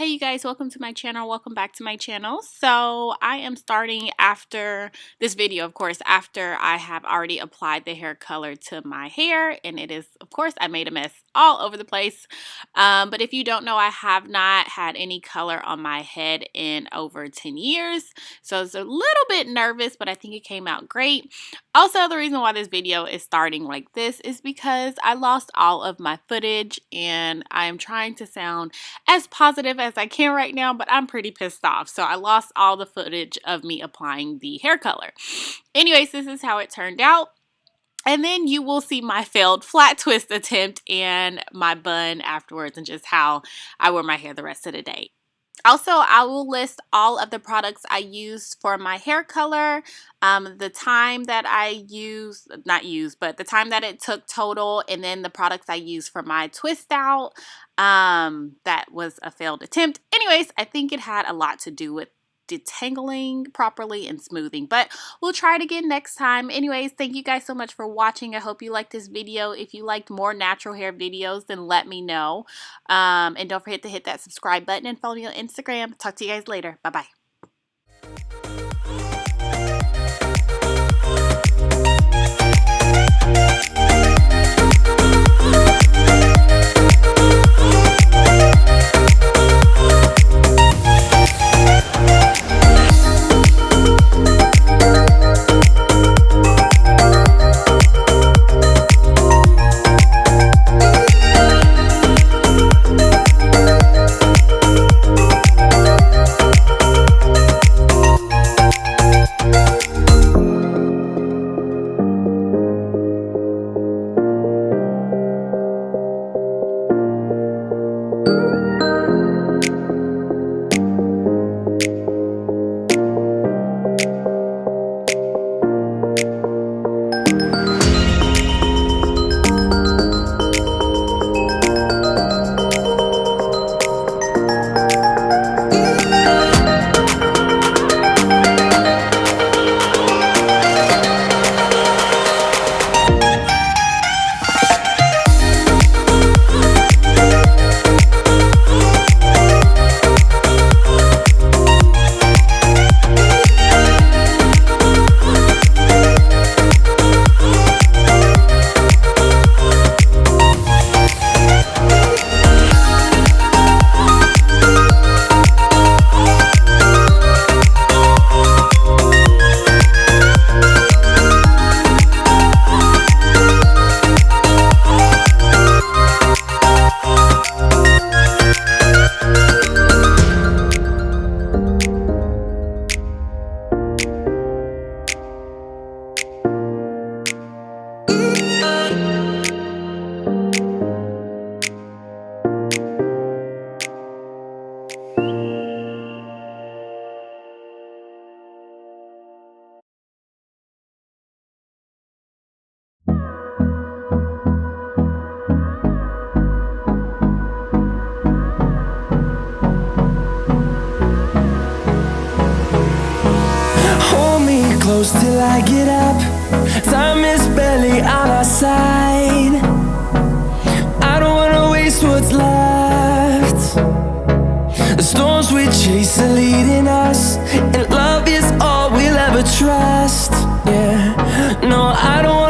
Hey you guys, welcome to my channel. Welcome back to my channel. So I am starting after this video, of course, after I have already applied the hair color to my hair, and it is, of course, I made a mess all over the place. But if you don't know, I have not had any color on my head in over 10 years. So I was a little bit nervous, but I think it came out great. Also, the reason why this video is starting like this is because I lost all of my footage, and I am trying to sound as positive as I can right now, but I'm pretty pissed off. So I lost all the footage of me applying the hair color. Anyways, this is how it turned out. And then you will see my failed flat twist attempt and my bun afterwards, and just how I wear my hair the rest of the day. Also, I will list all of the products I used for my hair color, the time that I used, but the time that it took total, and then the products I used for my twist out. That was a failed attempt. Anyways, I think it had a lot to do with detangling properly and smoothing, but we'll try it again next time. Anyways, thank you guys so much for watching. I hope you liked this video. If you liked more natural hair videos, then let me know. And don't forget to hit that subscribe button and follow me on Instagram. Talk to you guys later. Bye-bye. Close till I get up. Time is barely on our side. I don't wanna waste what's left. The storms we chase are leading us, and love is all we'll ever trust. Yeah, no, I don't